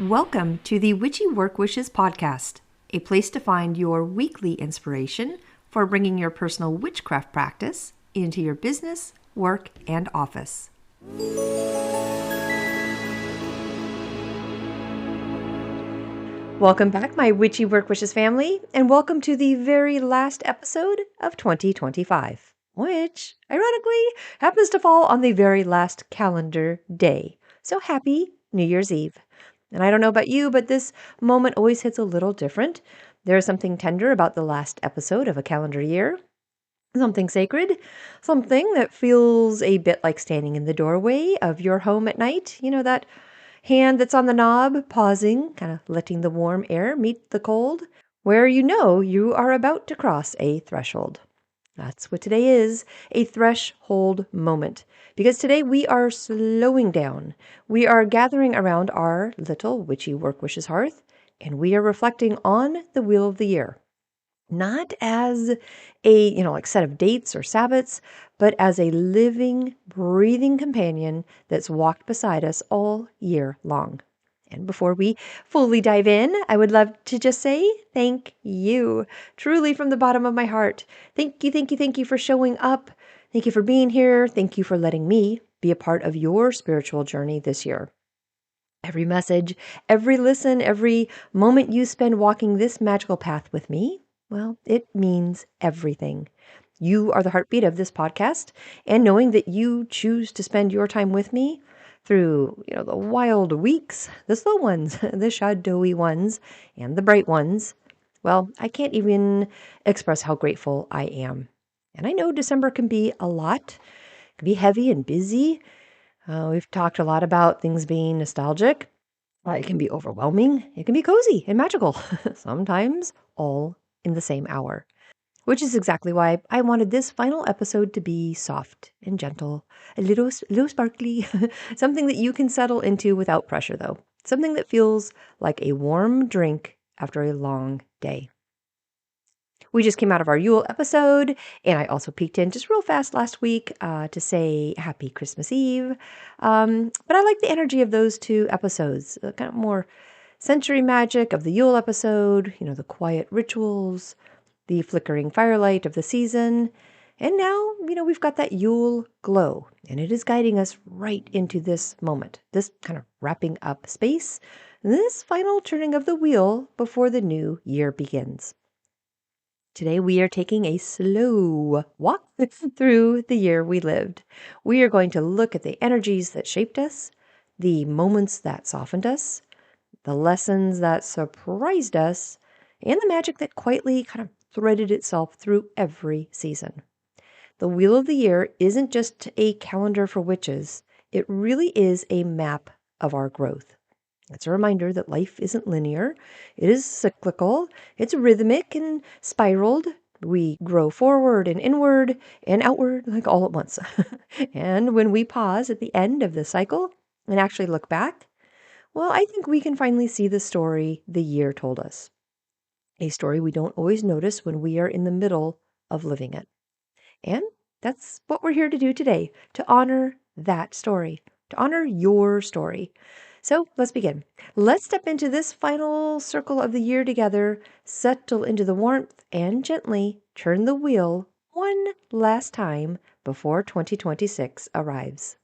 Welcome to the Witchy Work Wishes podcast, a place to find your weekly inspiration for bringing your personal witchcraft practice into your business, work, and office. Welcome back, my Witchy Work Wishes family, and welcome to the very last episode of 2025, which, ironically, happens to fall on the very last calendar day. So happy New Year's Eve. And I don't know about you, but this moment always hits a little different. There is something tender about the last episode of a calendar year, something sacred, something that feels a bit like standing in the doorway of your home at night. You know, that hand that's on the knob, pausing, kind of letting the warm air meet the cold, where you know you are about to cross a threshold. That's what today is, a threshold moment. Because today we are slowing down. We are gathering around our little Witchy Work Wishes hearth, and we are reflecting on the Wheel of the Year. Not as a, like set of dates or sabbats, but as a living, breathing companion that's walked beside us all year long. And before we fully dive in, I would love to just say thank you, truly from the bottom of my heart. Thank you for showing up. Thank you for being here. Thank you for letting me be a part of your spiritual journey this year. Every message, every listen, every moment you spend walking this magical path with me, well, it means everything. You are the heartbeat of this podcast, and knowing that you choose to spend your time with me through, the wild weeks, the slow ones, the shadowy ones, and the bright ones, well, I can't even express how grateful I am. And I know December can be a lot, it can be heavy and busy. We've talked a lot about things being nostalgic. It can be overwhelming. It can be cozy and magical, sometimes all in the same hour. Which is exactly why I wanted this final episode to be soft and gentle, a little sparkly, something that you can settle into without pressure, though. Something that feels like a warm drink after a long day. We just came out of our Yule episode, and I also peeked in just real fast last week to say Happy Christmas Eve. But I like the energy of those two episodes, kind of more sensory magic of the Yule episode, the quiet rituals, the flickering firelight of the season. And now, we've got that Yule glow, and it is guiding us right into this moment, this kind of wrapping up space, this final turning of the wheel before the new year begins. Today, we are taking a slow walk through the year we lived. We are going to look at the energies that shaped us, the moments that softened us, the lessons that surprised us, and the magic that quietly kind of threaded itself through every season. The Wheel of the Year isn't just a calendar for witches. It really is a map of our growth. It's a reminder that life isn't linear. It is cyclical. It's rhythmic and spiraled. We grow forward and inward and outward, like all at once. And when we pause at the end of the cycle and actually look back, well, I think we can finally see the story the year told us. A story we don't always notice when we are in the middle of living it. And that's what we're here to do today, to honor that story, to honor your story. So let's begin. Let's step into this final circle of the year together, settle into the warmth, and gently turn the wheel one last time before 2026 arrives.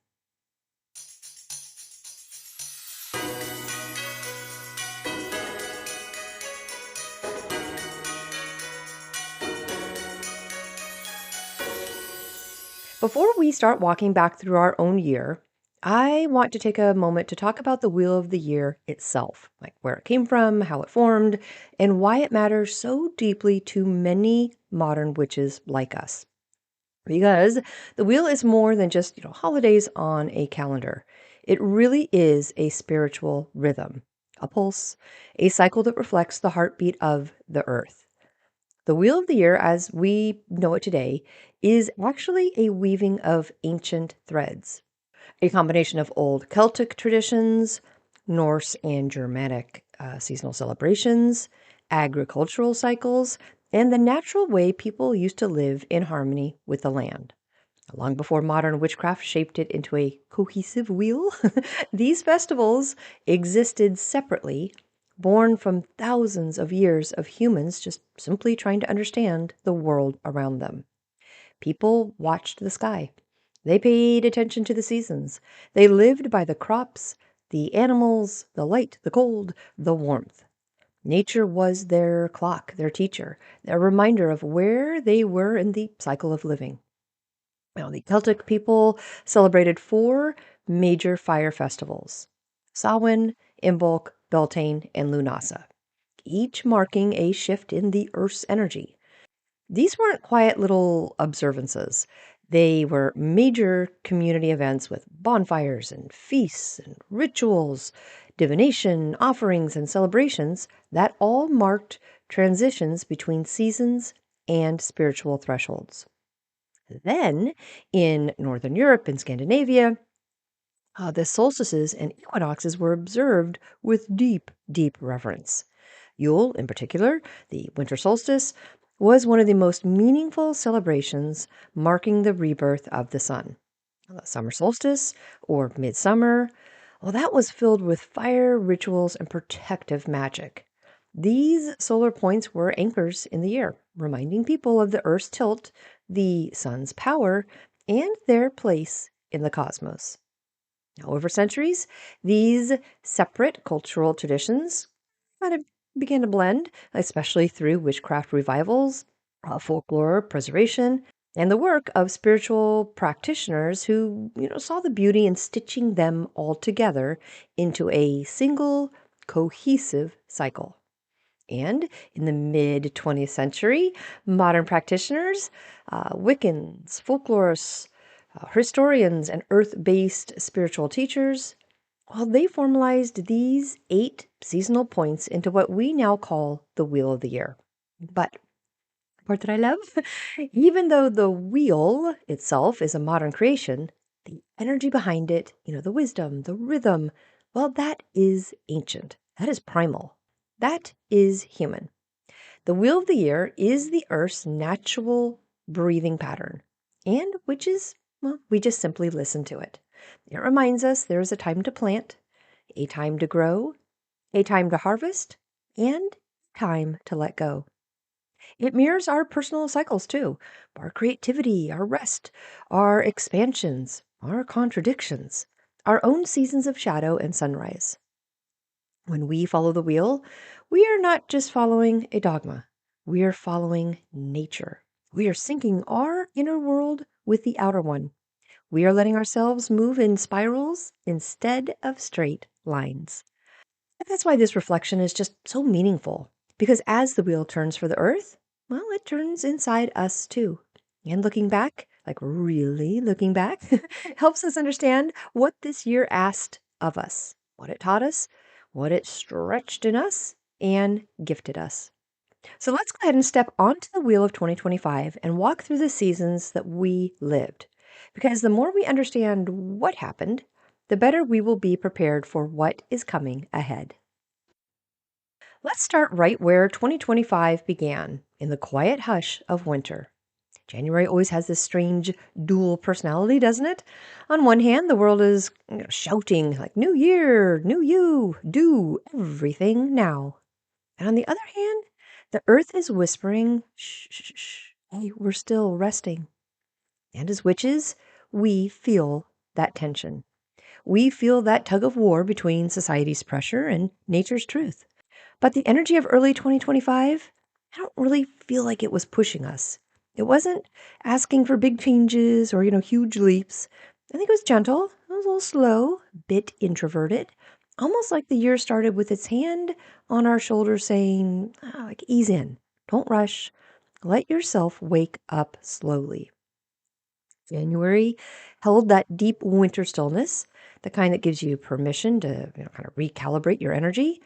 Before we start walking back through our own year, I want to take a moment to talk about the Wheel of the Year itself, like where it came from, how it formed, and why it matters so deeply to many modern witches like us. Because the wheel is more than just, holidays on a calendar. It really is a spiritual rhythm, a pulse, a cycle that reflects the heartbeat of the earth. The Wheel of the Year, as we know it today, is actually a weaving of ancient threads, a combination of old Celtic traditions, Norse and Germanic seasonal celebrations, agricultural cycles, and the natural way people used to live in harmony with the land. Long before modern witchcraft shaped it into a cohesive wheel, these festivals existed separately, born from thousands of years of humans just simply trying to understand the world around them. People watched the sky. They paid attention to the seasons. They lived by the crops, the animals, the light, the cold, the warmth. Nature was their clock, their teacher, their reminder of where they were in the cycle of living. Now, the Celtic people celebrated four major fire festivals: Samhain, Imbolc, Beltane, and Lunasa, each marking a shift in the Earth's energy. These weren't quiet little observances. They were major community events with bonfires and feasts and rituals, divination, offerings, and celebrations that all marked transitions between seasons and spiritual thresholds. Then, in Northern Europe and Scandinavia, the solstices and equinoxes were observed with deep, deep reverence. Yule, in particular, the winter solstice, was one of the most meaningful celebrations marking the rebirth of the sun. The summer solstice, or midsummer, well, that was filled with fire, rituals, and protective magic. These solar points were anchors in the year, reminding people of the Earth's tilt, the sun's power, and their place in the cosmos. Now, over centuries, these separate cultural traditions kind of began to blend, especially through witchcraft revivals, folklore preservation, and the work of spiritual practitioners who, saw the beauty in stitching them all together into a single cohesive cycle. And in the mid 20th century, modern practitioners, Wiccans, folklorists, historians, and earth based spiritual teachers, well, they formalized these 8 seasonal points into what we now call the Wheel of the Year. But the part that I love, even though the wheel itself is a modern creation, the energy behind it, the wisdom, the rhythm, well, that is ancient. That is primal. That is human. The Wheel of the Year is the Earth's natural breathing pattern, and which is, well, we just simply listen to it. It reminds us there is a time to plant, a time to grow, a time to harvest, and time to let go. It mirrors our personal cycles too, our creativity, our rest, our expansions, our contradictions, our own seasons of shadow and sunrise. When we follow the wheel, we are not just following a dogma, we are following nature. We are syncing our inner world with the outer one. We are letting ourselves move in spirals instead of straight lines. And that's why this reflection is just so meaningful, because as the wheel turns for the earth, well, it turns inside us too. And looking back, like really looking back, helps us understand what this year asked of us, what it taught us, what it stretched in us, and gifted us. So let's go ahead and step onto the wheel of 2025 and walk through the seasons that we lived. Because the more we understand what happened, the better we will be prepared for what is coming ahead. Let's start right where 2025 began, in the quiet hush of winter. January always has this strange dual personality, doesn't it? On one hand, the world is shouting like, "New year, new you, do everything now." And on the other hand, the earth is whispering, "Shh, shh, shh, hey, we're still resting." And as witches, we feel that tension. We feel that tug of war between society's pressure and nature's truth. But the energy of early 2025, I don't really feel like it was pushing us. It wasn't asking for big changes or, huge leaps. I think it was gentle. It was a little slow, a bit introverted, almost like the year started with its hand on our shoulder saying, like, ease in, don't rush, let yourself wake up slowly. January held that deep winter stillness, the kind that gives you permission to kind of recalibrate your energy.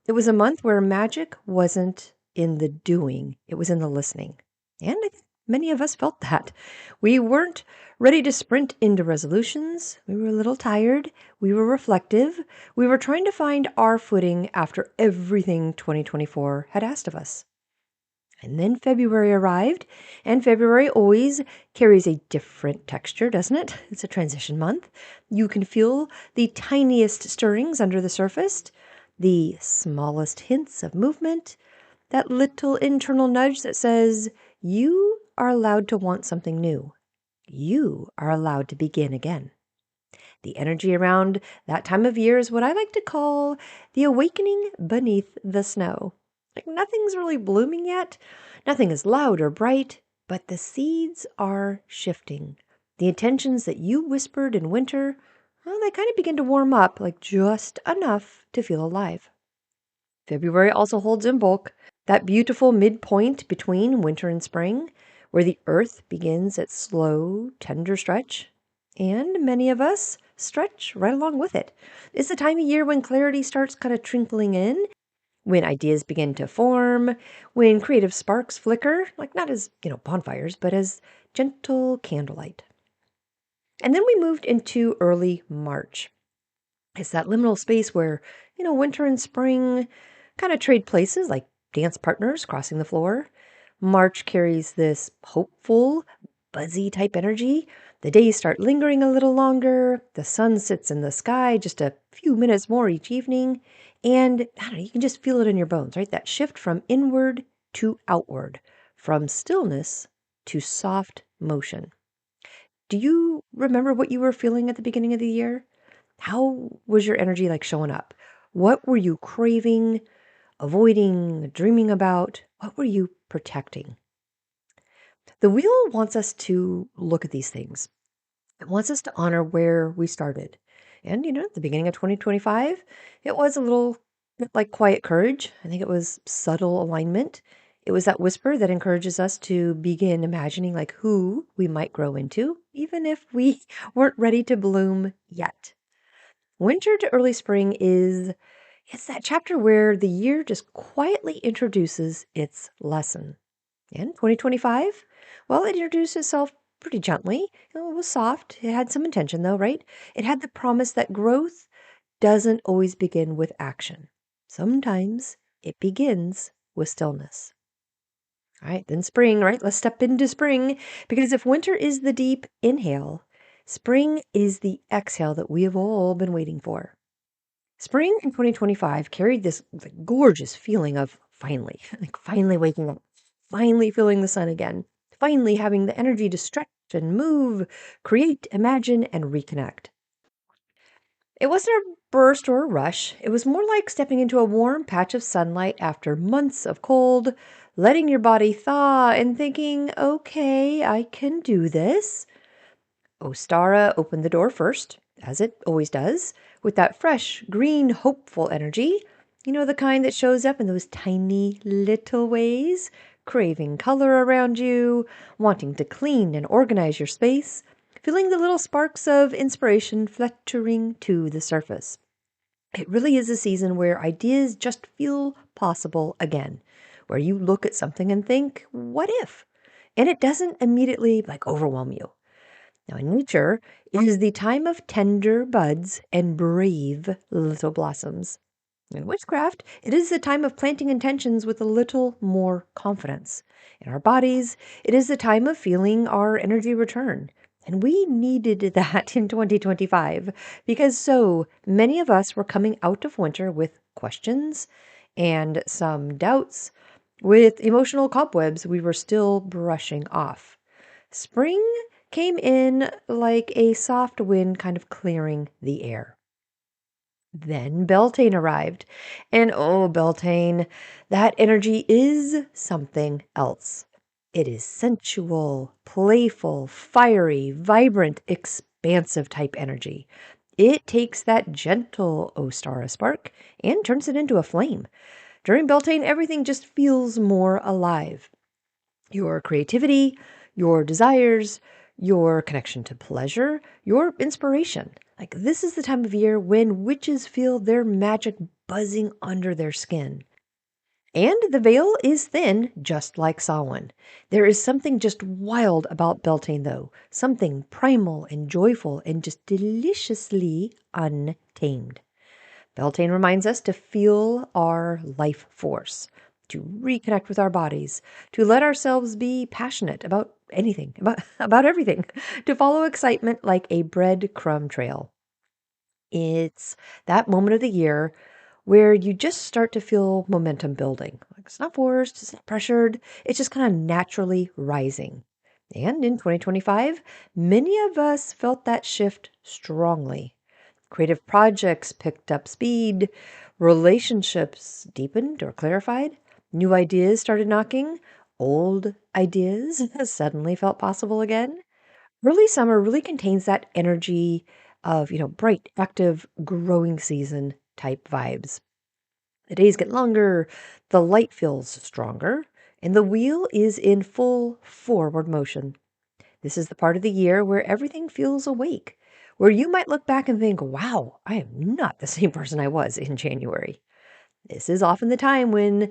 It was a month where magic wasn't in the doing, it was in the listening. And I think many of us felt that. We weren't ready to sprint into resolutions. We were a little tired. We were reflective. We were trying to find our footing after everything 2024 had asked of us. And then February arrived, and February always carries a different texture, doesn't it? It's a transition month. You can feel the tiniest stirrings under the surface, the smallest hints of movement, that little internal nudge that says, you are allowed to want something new. You are allowed to begin again. The energy around that time of year is what I like to call the awakening beneath the snow. Like nothing's really blooming yet, nothing is loud or bright, but the seeds are shifting. The intentions that you whispered in winter, well, they kind of begin to warm up, like just enough to feel alive. February also holds in bulk that beautiful midpoint between winter and spring, where the earth begins its slow, tender stretch, and many of us stretch right along with it. It's the time of year when clarity starts kind of trickling in, when ideas begin to form, when creative sparks flicker, like not as, bonfires, but as gentle candlelight. And then we moved into early March. It's that liminal space where, winter and spring kind of trade places like dance partners crossing the floor. March carries this hopeful, buzzy type energy. The days start lingering a little longer. The sun sits in the sky just a few minutes more each evening. And I don't know, you can just feel it in your bones, right? That shift from inward to outward, from stillness to soft motion. Do you remember what you were feeling at the beginning of the year? How was your energy like showing up? What were you craving, avoiding, dreaming about? What were you protecting? The wheel wants us to look at these things. It wants us to honor where we started. And, at the beginning of 2025, it was a little bit like quiet courage. I think it was subtle alignment. It was that whisper that encourages us to begin imagining like who we might grow into, even if we weren't ready to bloom yet. Winter to early spring it's that chapter where the year just quietly introduces its lesson. And 2025, well, it introduced itself pretty gently. It was soft. It had some intention though, right? It had the promise that growth doesn't always begin with action. Sometimes it begins with stillness. All right, then spring, right? Let's step into spring because if winter is the deep inhale, spring is the exhale that we have all been waiting for. Spring in 2025 carried this gorgeous feeling of finally, like finally waking up, finally feeling the sun again, finally having the energy to stretch and move, create, imagine, and reconnect. It wasn't a burst or a rush. It was more like stepping into a warm patch of sunlight after months of cold, letting your body thaw and thinking, okay, I can do this. Ostara opened the door first, as it always does, with that fresh, green, hopeful energy. The kind that shows up in those tiny little ways, craving color around you, wanting to clean and organize your space, feeling the little sparks of inspiration fluttering to the surface. It really is a season where ideas just feel possible again, where you look at something and think, what if? And it doesn't immediately overwhelm you. Now, in nature, it is the time of tender buds and brave little blossoms. In witchcraft, it is the time of planting intentions with a little more confidence. In our bodies, it is the time of feeling our energy return. And we needed that in 2025 because so many of us were coming out of winter with questions and some doubts, with emotional cobwebs we were still brushing off. Spring came in like a soft wind kind of clearing the air. Then Beltane arrived. And oh, Beltane, that energy is something else. It is sensual, playful, fiery, vibrant, expansive type energy. It takes that gentle Ostara spark and turns it into a flame. During Beltane, everything just feels more alive. Your creativity, your desires, your connection to pleasure, your inspiration. This is the time of year when witches feel their magic buzzing under their skin. And the veil is thin, just like Samhain. There is something just wild about Beltane, though. Something primal and joyful and just deliciously untamed. Beltane reminds us to feel our life force, to reconnect with our bodies, to let ourselves be passionate about anything, about everything, to follow excitement like a breadcrumb trail. It's that moment of the year where you just start to feel momentum building. Like it's not forced, it's not pressured, it's just kind of naturally rising. And in 2025, many of us felt that shift strongly. Creative projects picked up speed, relationships deepened or clarified, new ideas started knocking, old ideas suddenly felt possible again. Early summer really contains that energy of, bright, active, growing season type vibes. The days get longer, the light feels stronger, and the wheel is in full forward motion. This is the part of the year where everything feels awake, where you might look back and think, wow, I am not the same person I was in January. This is often the time when,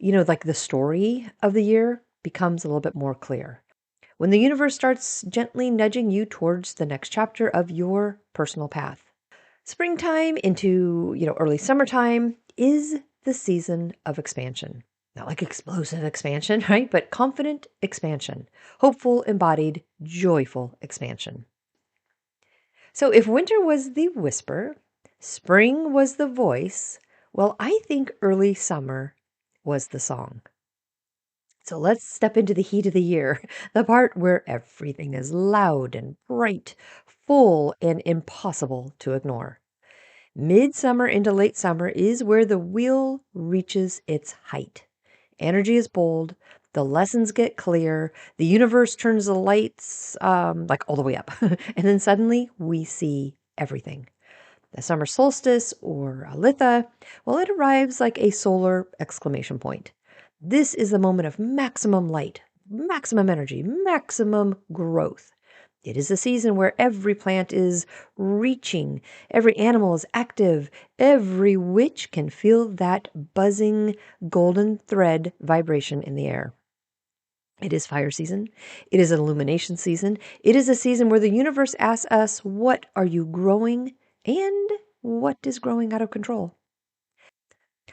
like the story of the year becomes a little bit more clear. When the universe starts gently nudging you towards the next chapter of your personal path. Springtime into, early summertime is the season of expansion. Not like explosive expansion, right? But confident expansion, hopeful, embodied, joyful expansion. So if winter was the whisper, spring was the voice, well, I think early summer was the song. So let's step into the heat of the year, the part where everything is loud and bright, full and impossible to ignore. Midsummer into late summer is where the wheel reaches its height. Energy is bold, the lessons get clear, the universe turns the lights like all the way up, and then suddenly we see everything. The summer solstice, or Alitha, well, it arrives like a solar exclamation point. This is the moment of maximum light, maximum energy, maximum growth. It is a season where every plant is reaching, every animal is active, every witch can feel that buzzing golden thread vibration in the air. It is fire season. It is an illumination season. It is a season where the universe asks us, what are you growing and what is growing out of control?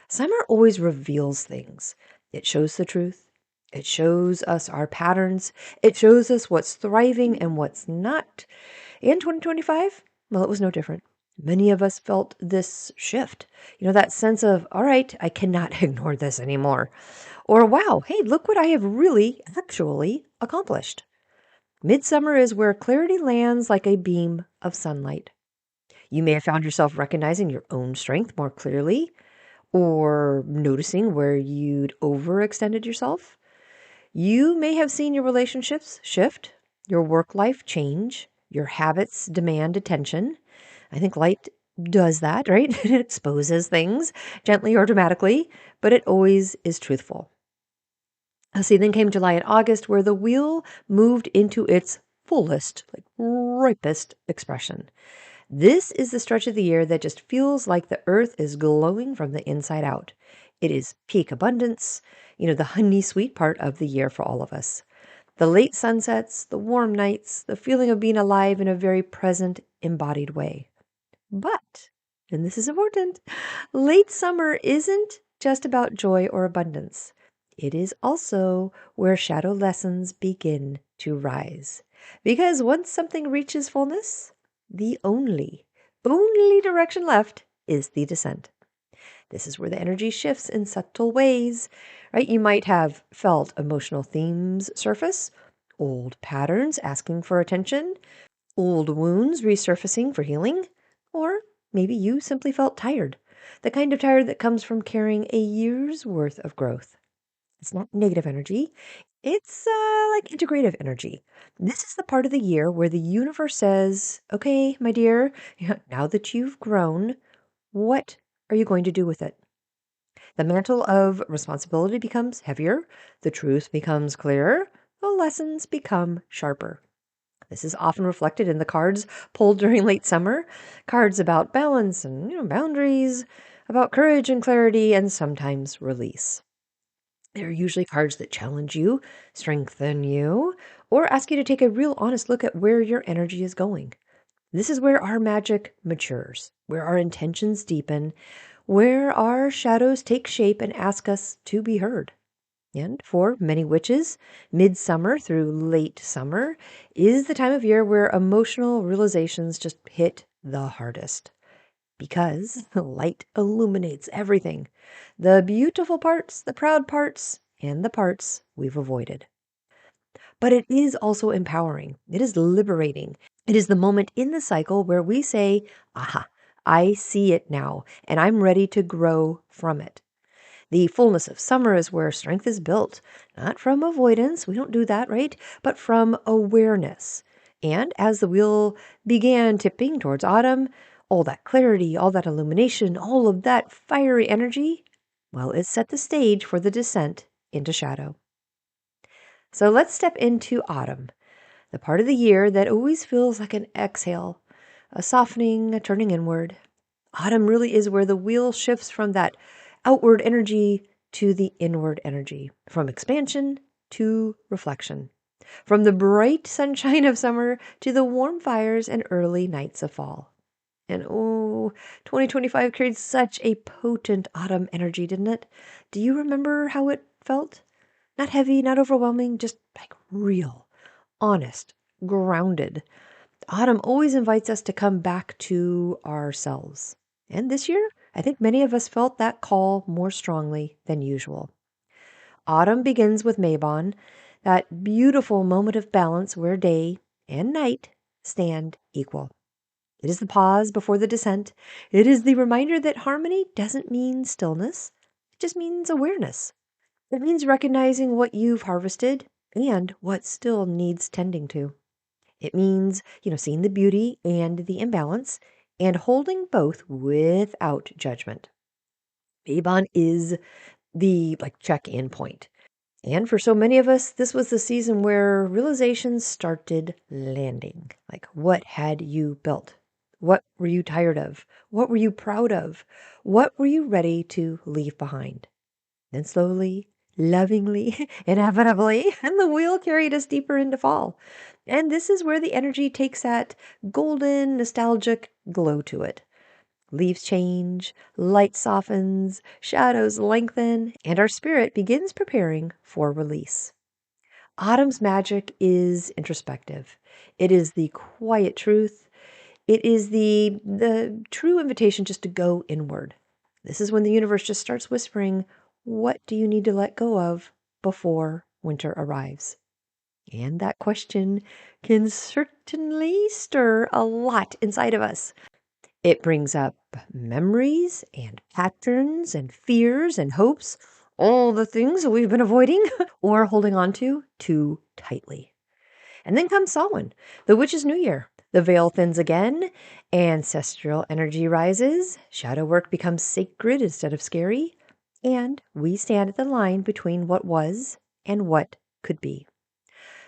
Summer always reveals things. It shows the truth. It shows us our patterns. It shows us what's thriving and what's not. In 2025, well, it was no different. Many of us felt this shift, that sense of, all right, I cannot ignore this anymore. Or, wow, hey, look what I have really actually accomplished. Midsummer is where clarity lands like a beam of sunlight. You may have found yourself recognizing your own strength more clearly, or noticing where you'd overextended yourself. You may have seen your relationships shift, your work life change, your habits demand attention. I think light does that, right? It exposes things gently or dramatically, but it always is truthful. See, then came July and August, where the wheel moved into its fullest, like ripest expression. This is the stretch of the year that just feels like the earth is glowing from the inside out. It is peak abundance, the honey sweet part of the year for all of us. The late sunsets, the warm nights, the feeling of being alive in a very present, embodied way. But, and this is important, late summer isn't just about joy or abundance. It is also where shadow lessons begin to rise. Because once something reaches fullness, the only direction left is the descent. This is where the energy shifts in subtle ways, right? You might have felt emotional themes surface, old patterns asking for attention, old wounds resurfacing for healing, or maybe you simply felt tired, the kind of tired that comes from carrying a year's worth of growth. It's not negative energy. It's like integrative energy. This is the part of the year where the universe says, okay, my dear, now that you've grown, what are you going to do with it? The mantle of responsibility becomes heavier. The truth becomes clearer. The lessons become sharper. This is often reflected in the cards pulled during late summer, cards about balance and boundaries, about courage and clarity, and sometimes release. They're usually cards that challenge you, strengthen you, or ask you to take a real honest look at where your energy is going. This is where our magic matures, where our intentions deepen, where our shadows take shape and ask us to be heard. And for many witches, midsummer through late summer is the time of year where emotional realizations just hit the hardest. Because light illuminates everything, the beautiful parts, the proud parts, and the parts we've avoided. But it is also empowering. It is liberating. It is the moment in the cycle where we say, aha, I see it now, and I'm ready to grow from it. The fullness of summer is where strength is built, not from avoidance, we don't do that, right? But from awareness. And as the wheel began tipping towards autumn, all that clarity, all that illumination, all of that fiery energy, well, it set the stage for the descent into shadow. So let's step into autumn, the part of the year that always feels like an exhale, a softening, a turning inward. Autumn really is where the wheel shifts from that outward energy to the inward energy, from expansion to reflection, from the bright sunshine of summer to the warm fires and early nights of fall. And 2025 carried such a potent autumn energy, didn't it? Do you remember how it felt? Not heavy, not overwhelming, just like real, honest, grounded. Autumn always invites us to come back to ourselves. And this year, I think many of us felt that call more strongly than usual. Autumn begins with Mabon, that beautiful moment of balance where day and night stand equal. It is the pause before the descent. It is the reminder that harmony doesn't mean stillness, it just means awareness. It means recognizing what you've harvested and what still needs tending to. It means, seeing the beauty and the imbalance and holding both without judgment. Mabon is the check-in point. And for so many of us, this was the season where realizations started landing. Like, what had you built? What were you tired of? What were you proud of? What were you ready to leave behind? Then slowly, lovingly, inevitably, and the wheel carried us deeper into fall. And this is where the energy takes that golden, nostalgic glow to it. Leaves change, light softens, shadows lengthen, and our spirit begins preparing for release. Autumn's magic is introspective. It is the quiet truth. It is the true invitation just to go inward. This is when the universe just starts whispering, what do you need to let go of before winter arrives? And that question can certainly stir a lot inside of us. It brings up memories and patterns and fears and hopes, all the things that we've been avoiding or holding on to too tightly. And then comes Samhain, the witch's new year. The veil thins again, ancestral energy rises, shadow work becomes sacred instead of scary, and we stand at the line between what was and what could be.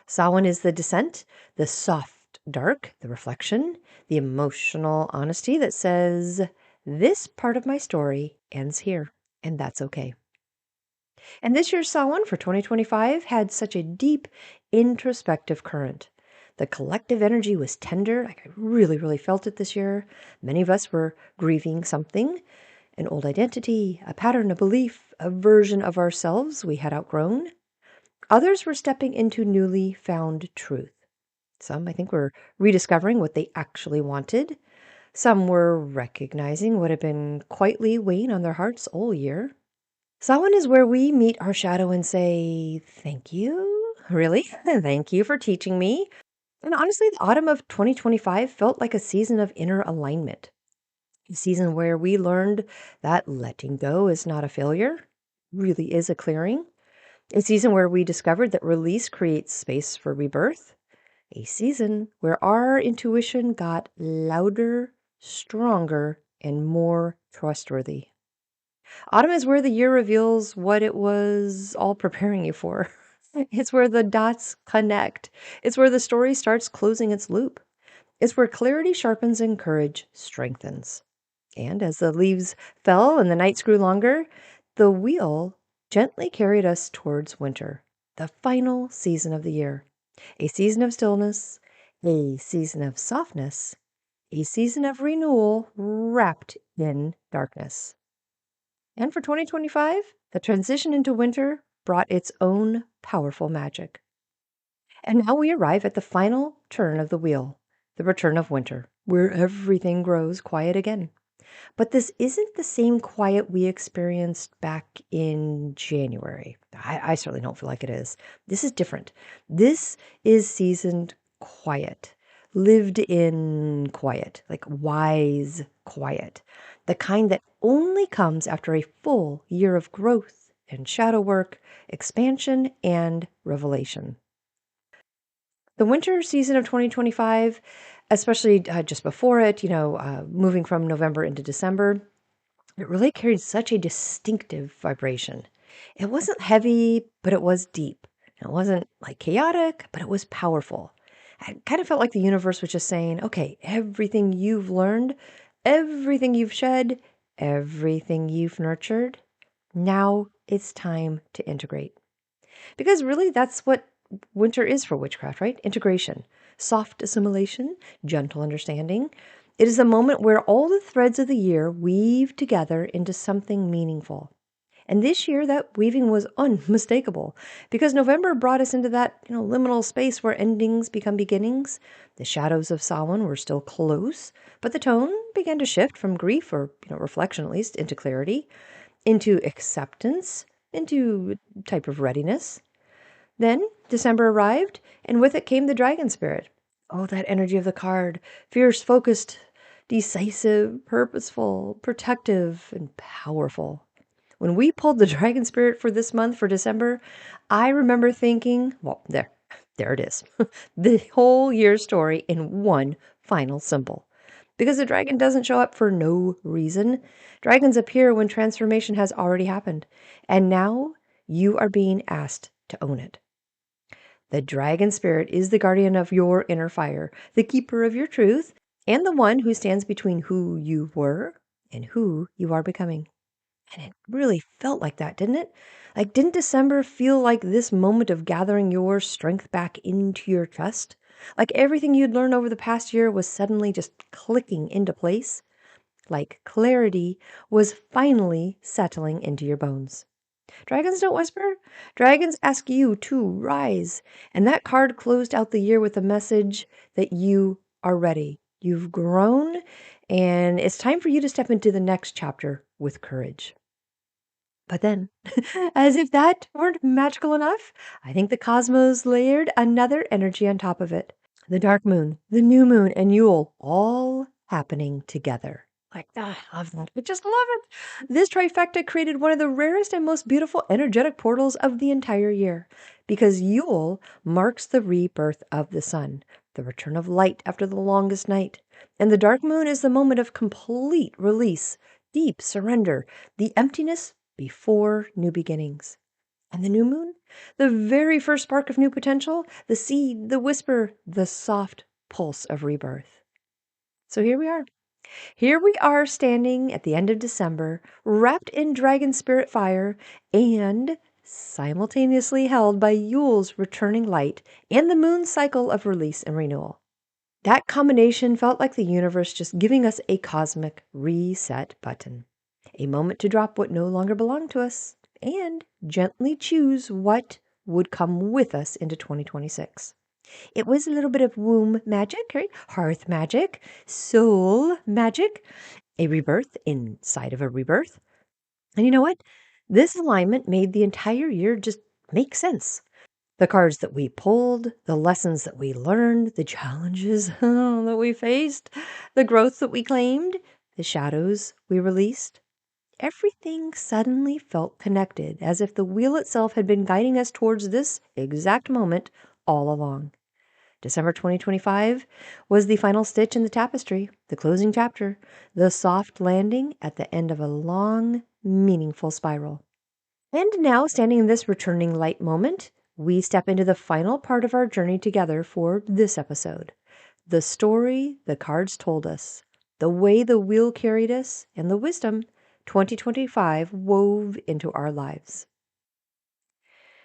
Samhain is the descent, the soft dark, the reflection, the emotional honesty that says, this part of my story ends here, and that's okay. And this year's Samhain for 2025 had such a deep, introspective current. The collective energy was tender. I really, really felt it this year. Many of us were grieving something, an old identity, a pattern, a belief, a version of ourselves we had outgrown. Others were stepping into newly found truth. Some, I think, were rediscovering what they actually wanted. Some were recognizing what had been quietly weighing on their hearts all year. Samhain is where we meet our shadow and say, thank you, really? Thank you for teaching me. And honestly, the autumn of 2025 felt like a season of inner alignment, a season where we learned that letting go is not a failure, really is a clearing, a season where we discovered that release creates space for rebirth, a season where our intuition got louder, stronger, and more trustworthy. Autumn is where the year reveals what it was all preparing you for. It's where the dots connect. It's where the story starts closing its loop. It's where clarity sharpens and courage strengthens. And as the leaves fell and the nights grew longer, the wheel gently carried us towards winter, the final season of the year. A season of stillness, a season of softness, a season of renewal wrapped in darkness. And for 2025, the transition into winter brought its own powerful magic. And now we arrive at the final turn of the wheel, the return of winter, where everything grows quiet again. But this isn't the same quiet we experienced back in January. I certainly don't feel like it is. This is different. This is seasoned quiet, lived in quiet, like wise quiet, the kind that only comes after a full year of growth and shadow work, expansion, and revelation. The winter season of 2025, especially just before it, moving from November into December, it really carried such a distinctive vibration. It wasn't heavy, but it was deep. It wasn't like chaotic, but it was powerful. I kind of felt like the universe was just saying, okay, everything you've learned, everything you've shed, everything you've nurtured, now it's time to integrate. Because really, that's what winter is for witchcraft, right? Integration, soft assimilation, gentle understanding. It is the moment where all the threads of the year weave together into something meaningful. And this year, that weaving was unmistakable because November brought us into that liminal space where endings become beginnings. The shadows of Samhain were still close, but the tone began to shift from grief, or reflection at least, into clarity, into acceptance, into a type of readiness. Then December arrived, and with it came the dragon spirit. Oh, that energy of the card. Fierce, focused, decisive, purposeful, protective, and powerful. When we pulled the dragon spirit for this month, for December, I remember thinking, well, there it is. The whole year story in one final symbol. Because the dragon doesn't show up for no reason. Dragons appear when transformation has already happened. And now you are being asked to own it. The dragon spirit is the guardian of your inner fire, the keeper of your truth, and the one who stands between who you were and who you are becoming. And it really felt like that, didn't it? Like, didn't December feel like this moment of gathering your strength back into your chest? Like everything you'd learned over the past year was suddenly just clicking into place? Like clarity was finally settling into your bones. Dragons don't whisper. Dragons ask you to rise. And that card closed out the year with a message that you are ready. You've grown, and it's time for you to step into the next chapter with courage. But then, as if that weren't magical enough, I think the cosmos layered another energy on top of it. The dark moon, the new moon, and Yule all happening together. Like, I love that. I just love it. This trifecta created one of the rarest and most beautiful energetic portals of the entire year, because Yule marks the rebirth of the sun, the return of light after the longest night. And the dark moon is the moment of complete release, deep surrender, the emptiness before new beginnings. And the new moon? The very first spark of new potential, the seed, the whisper, the soft pulse of rebirth. So here we are. Here we are standing at the end of December, wrapped in dragon spirit fire and simultaneously held by Yule's returning light and the moon's cycle of release and renewal. That combination felt like the universe just giving us a cosmic reset button, a moment to drop what no longer belonged to us and gently choose what would come with us into 2026. It was a little bit of womb magic, right? Hearth magic, soul magic, a rebirth inside of a rebirth. And you know what? This alignment made the entire year just make sense. The cards that we pulled, the lessons that we learned, the challenges that we faced, the growth that we claimed, the shadows we released. Everything suddenly felt connected, as if the wheel itself had been guiding us towards this exact moment all along. December 2025 was the final stitch in the tapestry, the closing chapter, the soft landing at the end of a long, meaningful spiral. And now, standing in this returning light moment, we step into the final part of our journey together for this episode. The story the cards told us, the way the wheel carried us, and the wisdom 2025 wove into our lives.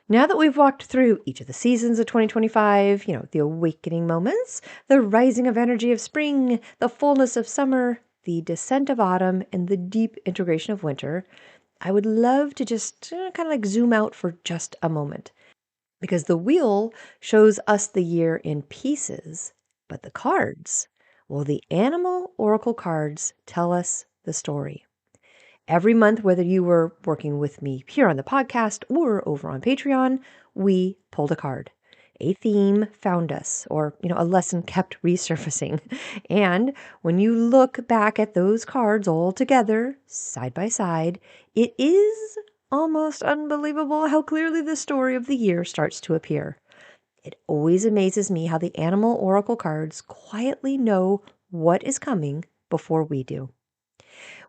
Now that we've walked through each of the seasons of 2025, the awakening moments, the rising of energy of spring, the fullness of summer, the descent of autumn, and the deep integration of winter, I would love to just kind of like zoom out for just a moment because the wheel shows us the year in pieces, but the cards, well, the animal oracle cards tell us the story. Every month, whether you were working with me here on the podcast or over on Patreon, we pulled a card. A theme found us, or, a lesson kept resurfacing. And when you look back at those cards all together, side by side, it is almost unbelievable how clearly the story of the year starts to appear. It always amazes me how the animal oracle cards quietly know what is coming before we do.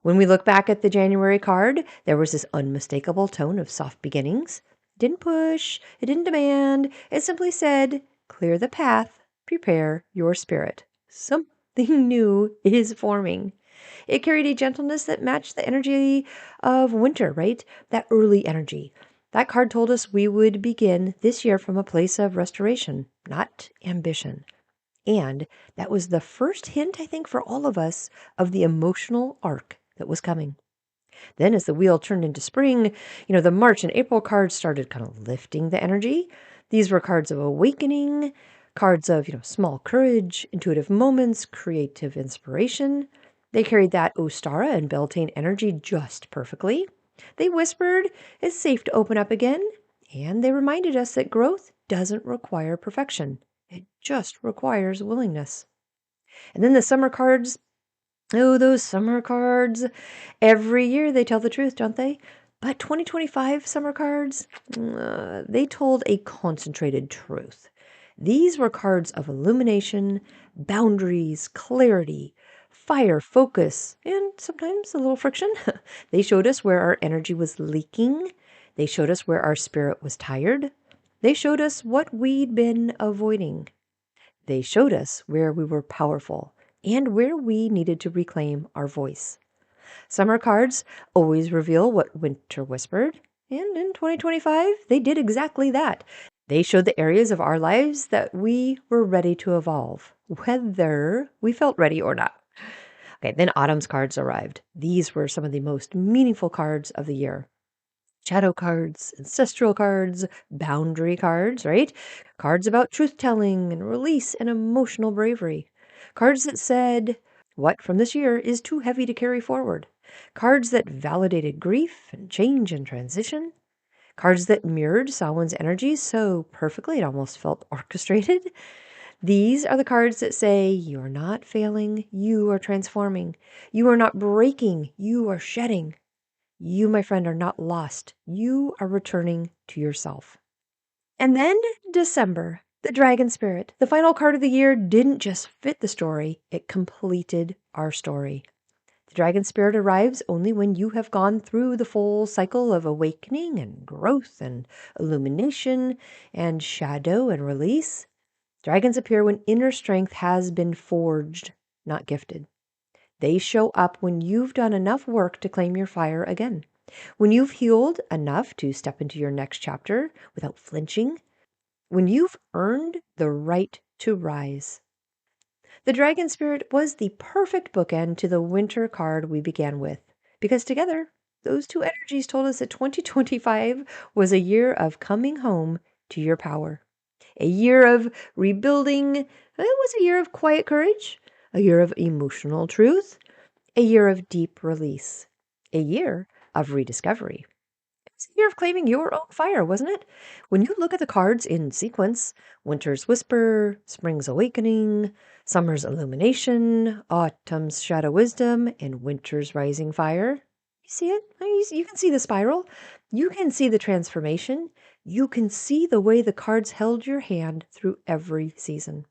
When we look back at the January card, there was this unmistakable tone of soft beginnings. It didn't push, it didn't demand, it simply said, clear the path, prepare your spirit. Something new is forming. It carried a gentleness that matched the energy of winter, right? That early energy. That card told us we would begin this year from a place of restoration, not ambition. And that was the first hint, I think, for all of us of the emotional arc that was coming. Then as the wheel turned into spring, the March and April cards started kind of lifting the energy. These were cards of awakening, cards of, small courage, intuitive moments, creative inspiration. They carried that Ostara and Beltane energy just perfectly. They whispered, it's safe to open up again. And they reminded us that growth doesn't require perfection. It just requires willingness. And then the summer cards. Oh, those summer cards. Every year they tell the truth, don't they? But 2025 summer cards, they told a concentrated truth. These were cards of illumination, boundaries, clarity, fire, focus, and sometimes a little friction. They showed us where our energy was leaking. They showed us where our spirit was tired. They showed us what we'd been avoiding. They showed us where we were powerful and where we needed to reclaim our voice. Summer cards always reveal what winter whispered, and in 2025, they did exactly that. They showed the areas of our lives that we were ready to evolve, whether we felt ready or not. Okay, then autumn's cards arrived. These were some of the most meaningful cards of the year. Shadow cards, ancestral cards, boundary cards, right? Cards about truth-telling and release and emotional bravery. Cards that said, what from this year is too heavy to carry forward? Cards that validated grief and change and transition. Cards that mirrored Samhain's energy so perfectly it almost felt orchestrated. These are the cards that say, you are not failing, you are transforming. You are not breaking, you are shedding. You, my friend, are not lost. You are returning to yourself. And then December, the dragon spirit. The final card of the year didn't just fit the story, it completed our story. The dragon spirit arrives only when you have gone through the full cycle of awakening and growth and illumination and shadow and release. Dragons appear when inner strength has been forged, not gifted. They show up when you've done enough work to claim your fire again. When you've healed enough to step into your next chapter without flinching. When you've earned the right to rise. The dragon spirit was the perfect bookend to the winter card we began with, because together, those two energies told us that 2025 was a year of coming home to your power. A year of rebuilding. It was a year of quiet courage, a year of emotional truth, a year of deep release, a year of rediscovery. It was a year of claiming your own fire, wasn't it? When you look at the cards in sequence, winter's whisper, spring's awakening, summer's illumination, autumn's shadow wisdom, and winter's rising fire, you see it? You can see the spiral. You can see the transformation. You can see the way the cards held your hand through every season.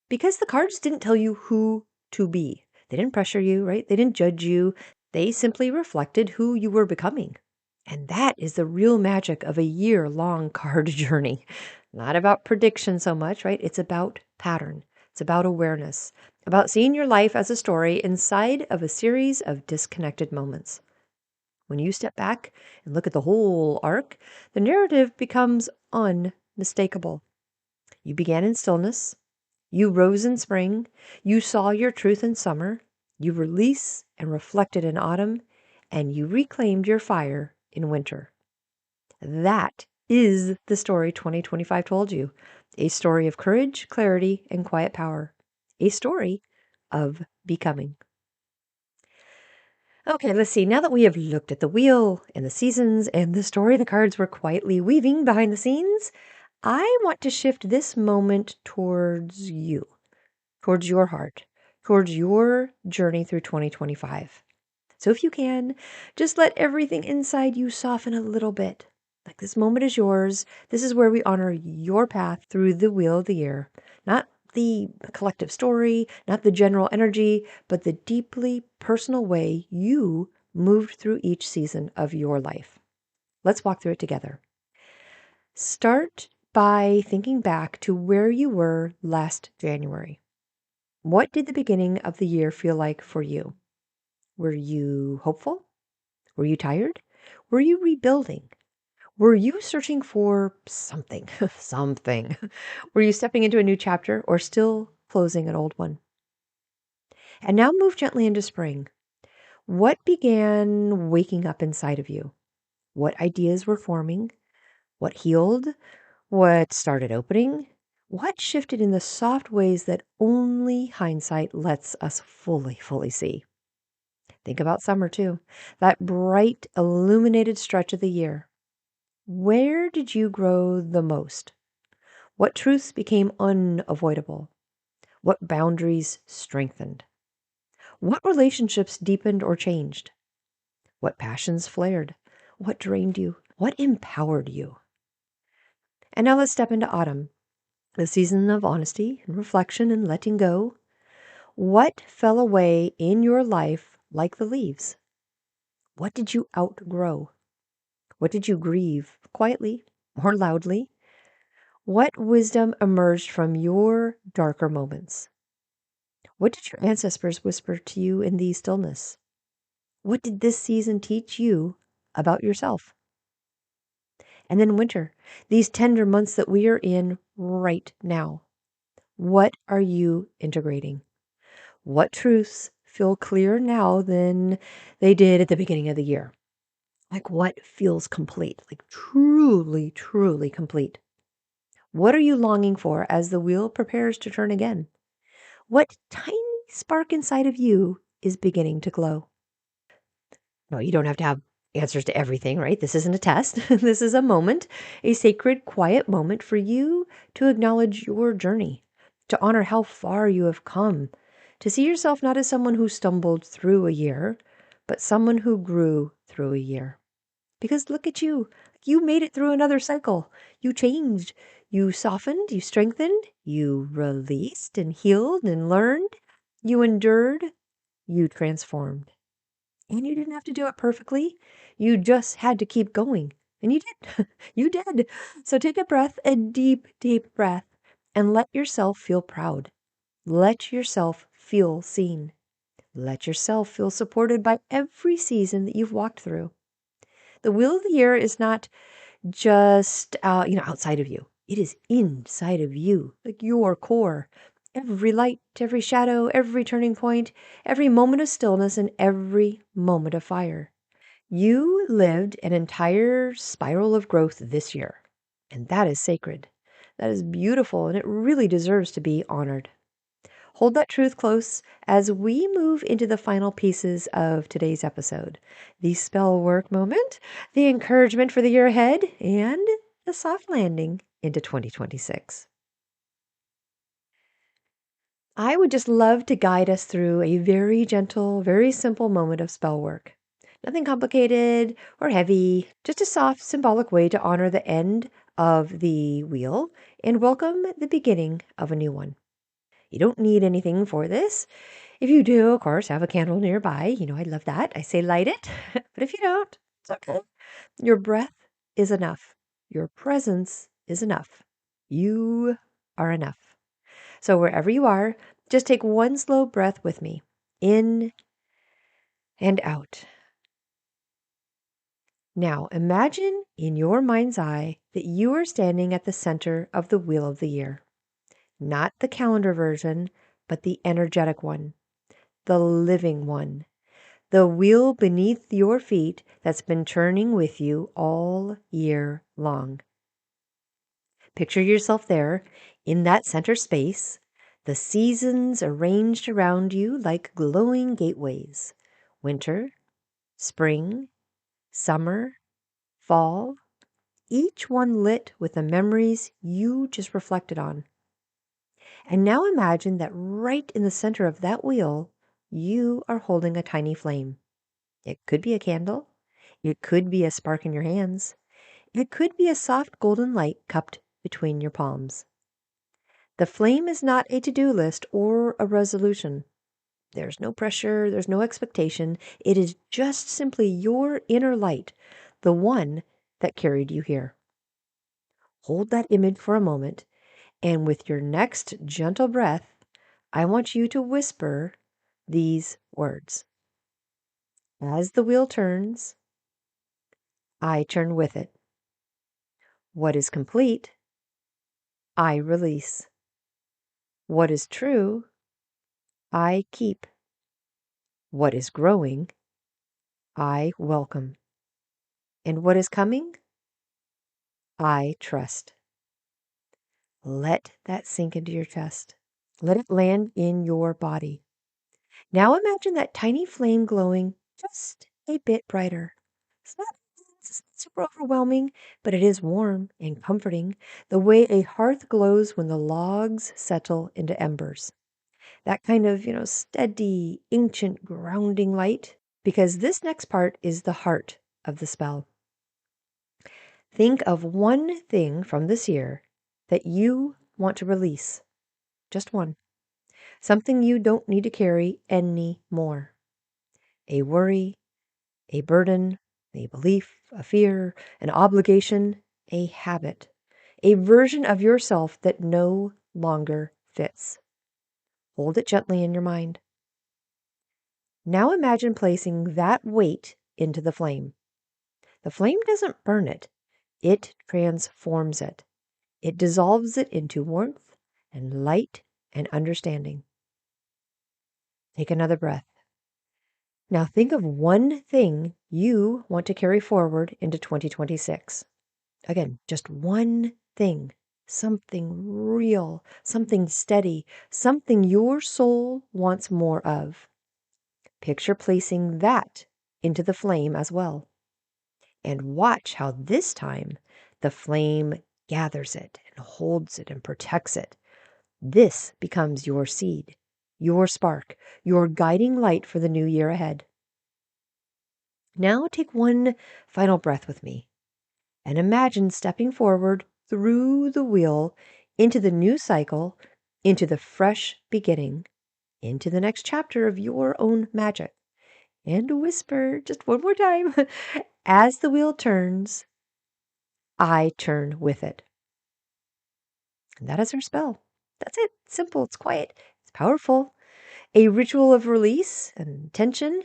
Because the cards didn't tell you who to be. They didn't pressure you, right? They didn't judge you. They simply reflected who you were becoming. And that is the real magic of a year-long card journey. Not about prediction so much, right? It's about pattern. It's about awareness, about seeing your life as a story inside of a series of disconnected moments. When you step back and look at the whole arc, the narrative becomes unmistakable. You began in stillness. You rose in spring. You saw your truth in summer. You release and reflected in autumn. and you reclaimed your fire in winter. That is the story 2025 told you. A story of courage, clarity, and quiet power. A story of becoming. Okay, let's see. Now that we have looked at the wheel and the seasons and the story the cards were quietly weaving behind the scenes, I want to shift this moment towards you, towards your heart, towards your journey through 2025. So if you can, just let everything inside you soften a little bit. Like this moment is yours. This is where we honor your path through the wheel of the year, not the collective story, not the general energy, but the deeply personal way you moved through each season of your life. Let's walk through it together. Start by thinking back to where you were last January. What did the beginning of the year feel like for you? Were you hopeful? Were you tired? Were you rebuilding? Were you searching for something? Something. Were you stepping into a new chapter or still closing an old one? And now move gently into spring. What began waking up inside of you? What ideas were forming? What healed? What started opening? What shifted in the soft ways that only hindsight lets us fully see? Think about summer too. That bright, illuminated stretch of the year. Where did you grow the most? What truths became unavoidable? What boundaries strengthened? What relationships deepened or changed? What passions flared? What drained you? What empowered you? And now let's step into autumn, the season of honesty and reflection and letting go. What fell away in your life like the leaves? What did you outgrow? What did you grieve quietly or loudly? What wisdom emerged from your darker moments? What did your ancestors whisper to you in the stillness? What did this season teach you about yourself? And then winter, these tender months that we are in right now. What are you integrating? What truths feel clearer now than they did at the beginning of the year? Like what feels complete, like truly complete? What are you longing for as the wheel prepares to turn again? What tiny spark inside of you is beginning to glow? No, you don't have to have answers to everything, right? This isn't a test. This is a moment, a sacred, quiet moment for you to acknowledge your journey, to honor how far you have come, to see yourself not as someone who stumbled through a year, but someone who grew through a year. Because look at you. You made it through another cycle. You changed. You softened. You strengthened. You released and healed and learned. You endured. You transformed. And you didn't have to do it perfectly. You just had to keep going. And you did. You did. So take a breath, a deep breath, and let yourself feel proud. Let yourself feel seen. Let yourself feel supported by every season that you've walked through. The wheel of the year is not just outside of you. It is inside of you, like your core. Every light, every shadow, every turning point, every moment of stillness, and every moment of fire. You lived an entire spiral of growth this year, and that is sacred. That is beautiful, and it really deserves to be honored. Hold that truth close as we move into the final pieces of today's episode. The spell work moment, the encouragement for the year ahead, and the soft landing into 2026. I would just love to guide us through a very gentle, very simple moment of spell work. Nothing complicated or heavy, just a soft, symbolic way to honor the end of the wheel and welcome the beginning of a new one. You don't need anything for this. If you do, of course, have a candle nearby. I love that. I say light it. But if you don't, it's okay. Your breath is enough. Your presence is enough. You are enough. So wherever you are, just take one slow breath with me. In and out. Now imagine in your mind's eye that you are standing at the center of the wheel of the year. Not the calendar version, but the energetic one. The living one, the wheel beneath your feet that's been turning with you all year long. Picture yourself there in that center space, the seasons arranged around you like glowing gateways. Winter, spring, summer, fall, each one lit with the memories you just reflected on. And now imagine that right in the center of that wheel, you are holding a tiny flame. It could be a candle. It could be a spark in your hands. It could be a soft golden light cupped between your palms. The flame is not a to-do list or a resolution. There's no pressure, there's no expectation. It is just simply your inner light, the one that carried you here. Hold that image for a moment, and with your next gentle breath, I want you to whisper these words. As the wheel turns, I turn with it. What is complete, I release. What is true, I keep. What is growing, I welcome. And what is coming, I trust. Let that sink into your chest. Let it land in your body. Now imagine that tiny flame glowing just a bit brighter. It's not super overwhelming, but it is warm and comforting, the way a hearth glows when the logs settle into embers. That kind of, steady, ancient, grounding light, because this next part is the heart of the spell. Think of one thing from this year that you want to release. Just one. Something you don't need to carry anymore. A worry, a burden, a belief, a fear, an obligation, a habit, a version of yourself that no longer fits. Hold it gently in your mind. Now imagine placing that weight into the flame. The flame doesn't burn it. It transforms it. It dissolves it into warmth and light and understanding. Take another breath. Now think of one thing you want to carry forward into 2026. Again, just one thing, something real, something steady, something your soul wants more of. Picture placing that into the flame as well. And watch how this time the flame gathers it and holds it and protects it. This becomes your seed, your spark, your guiding light for the new year ahead. Now take one final breath with me and imagine stepping forward through the wheel into the new cycle, into the fresh beginning, into the next chapter of your own magic. And whisper just one more time, as the wheel turns, I turn with it. And that is our spell. That's it. Simple. It's quiet. It's powerful. A ritual of release and tension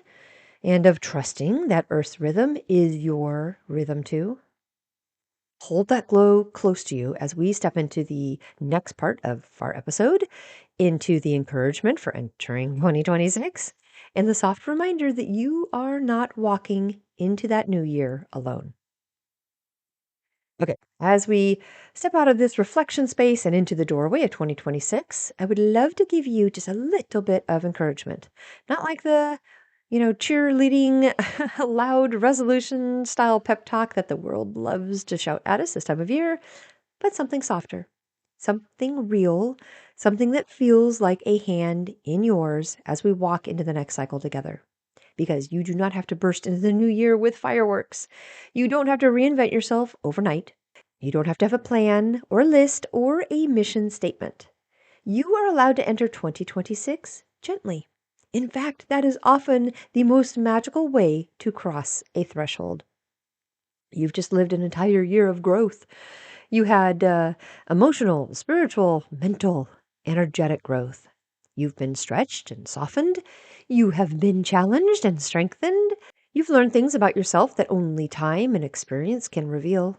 and of trusting that Earth's rhythm is your rhythm too. Hold that glow close to you as we step into the next part of our episode, into the encouragement for entering 2026, and the soft reminder that you are not walking into that new year alone. Okay, as we step out of this reflection space and into the doorway of 2026, I would love to give you just a little bit of encouragement. Not like the, cheerleading, loud resolution style pep talk that the world loves to shout at us this time of year, but something softer, something real, something that feels like a hand in yours as we walk into the next cycle together. Because you do not have to burst into the new year with fireworks. You don't have to reinvent yourself overnight. You don't have to have a plan or a list or a mission statement. You are allowed to enter 2026 gently. In fact, that is often the most magical way to cross a threshold. You've just lived an entire year of growth. You had emotional, spiritual, mental, energetic growth. You've been stretched and softened. You have been challenged and strengthened. You've learned things about yourself that only time and experience can reveal.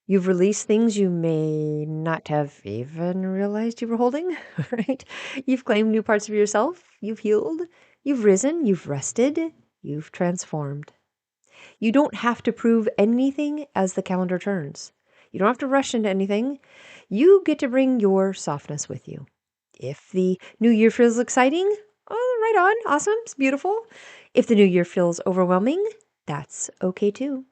You've released things you may not have even realized you were holding, right? You've claimed new parts of yourself. You've healed. You've risen. You've rested. you've transformed. You don't have to prove anything as the calendar turns. You don't have to rush into anything. You get to bring your softness with you. If the new year feels exciting, oh, right on. Awesome. It's beautiful. If the new year feels overwhelming, that's okay too.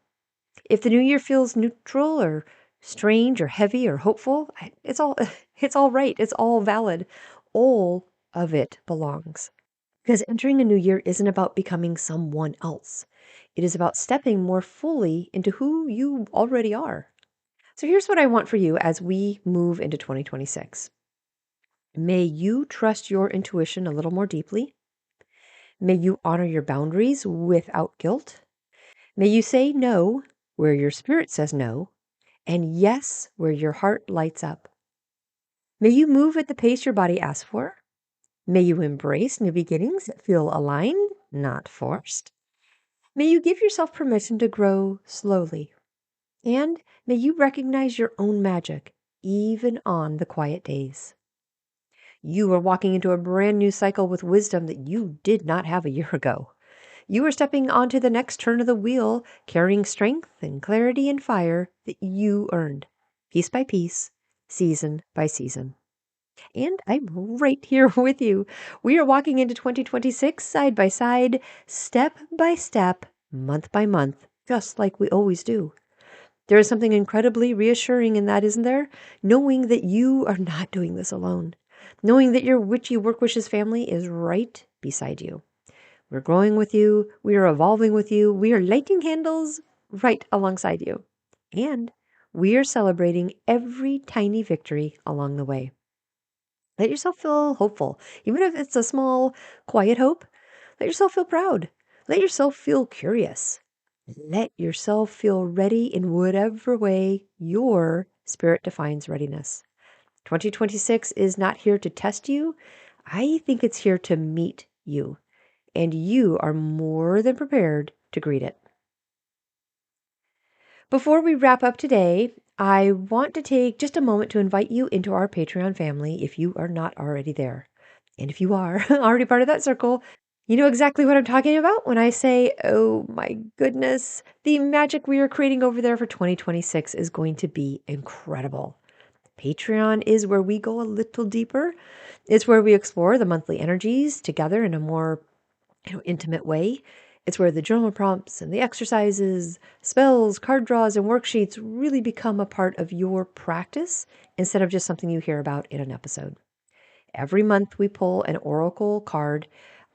If the new year feels neutral or strange or heavy or hopeful, it's all it's all right. It's all valid. All of it belongs. Because entering a new year isn't about becoming someone else. It is about stepping more fully into who you already are. So here's what I want for you as we move into 2026. May you trust your intuition a little more deeply. May you honor your boundaries without guilt. May you say no where your spirit says no, and yes where your heart lights up. May you move at the pace your body asks for. May you embrace new beginnings that feel aligned, not forced. May you give yourself permission to grow slowly. And may you recognize your own magic, even on the quiet days. You are walking into a brand new cycle with wisdom that you did not have a year ago. You are stepping onto the next turn of the wheel, carrying strength and clarity and fire that you earned, piece by piece, season by season. And I'm right here with you. We are walking into 2026 side by side, step by step, month by month, just like we always do. There is something incredibly reassuring in that, isn't there? Knowing that you are not doing this alone. Knowing that your Witchy Work Wishes family is right beside you. We're growing with you. We are evolving with you. We are lighting candles right alongside you. And we are celebrating every tiny victory along the way. Let yourself feel hopeful, even if it's a small, quiet hope. Let yourself feel proud. Let yourself feel curious. Let yourself feel ready in whatever way your spirit defines readiness. 2026 is not here to test you. I think it's here to meet you. And you are more than prepared to greet it. Before we wrap up today, I want to take just a moment to invite you into our Patreon family if you are not already there. And if you are already part of that circle, you know exactly what I'm talking about when I say, oh my goodness, the magic we are creating over there for 2026 is going to be incredible. Patreon is where we go a little deeper. It's where we explore the monthly energies together in a more intimate way. It's where the journal prompts and the exercises, spells, card draws, and worksheets really become a part of your practice instead of just something you hear about in an episode. Every month we pull an oracle card.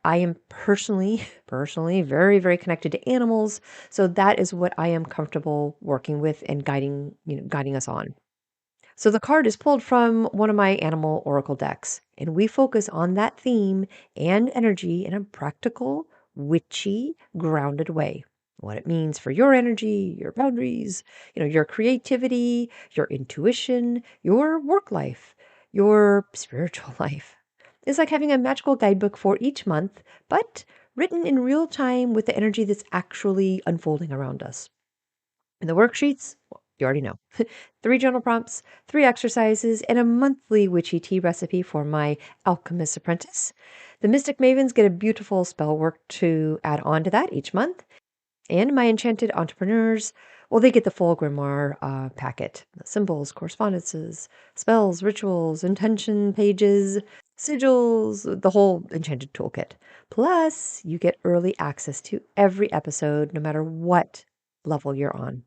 I am personally very, very connected to animals, so that is what I am comfortable working with and guiding us on. So the card is pulled from one of my animal oracle decks, and we focus on that theme and energy in a practical, witchy, grounded way. What it means for your energy, your boundaries, your creativity, your intuition, your work life, your spiritual life. It's like having a magical guidebook for each month, but written in real time with the energy that's actually unfolding around us. And the worksheets, well, you already know. 3 journal prompts, 3 exercises, and a monthly witchy tea recipe for my alchemist apprentice. The Mystic Mavens get a beautiful spell work to add on to that each month. And my enchanted entrepreneurs, well, they get the full grimoire packet. Symbols, correspondences, spells, rituals, intention pages, sigils, the whole enchanted toolkit. Plus, you get early access to every episode, no matter what level you're on.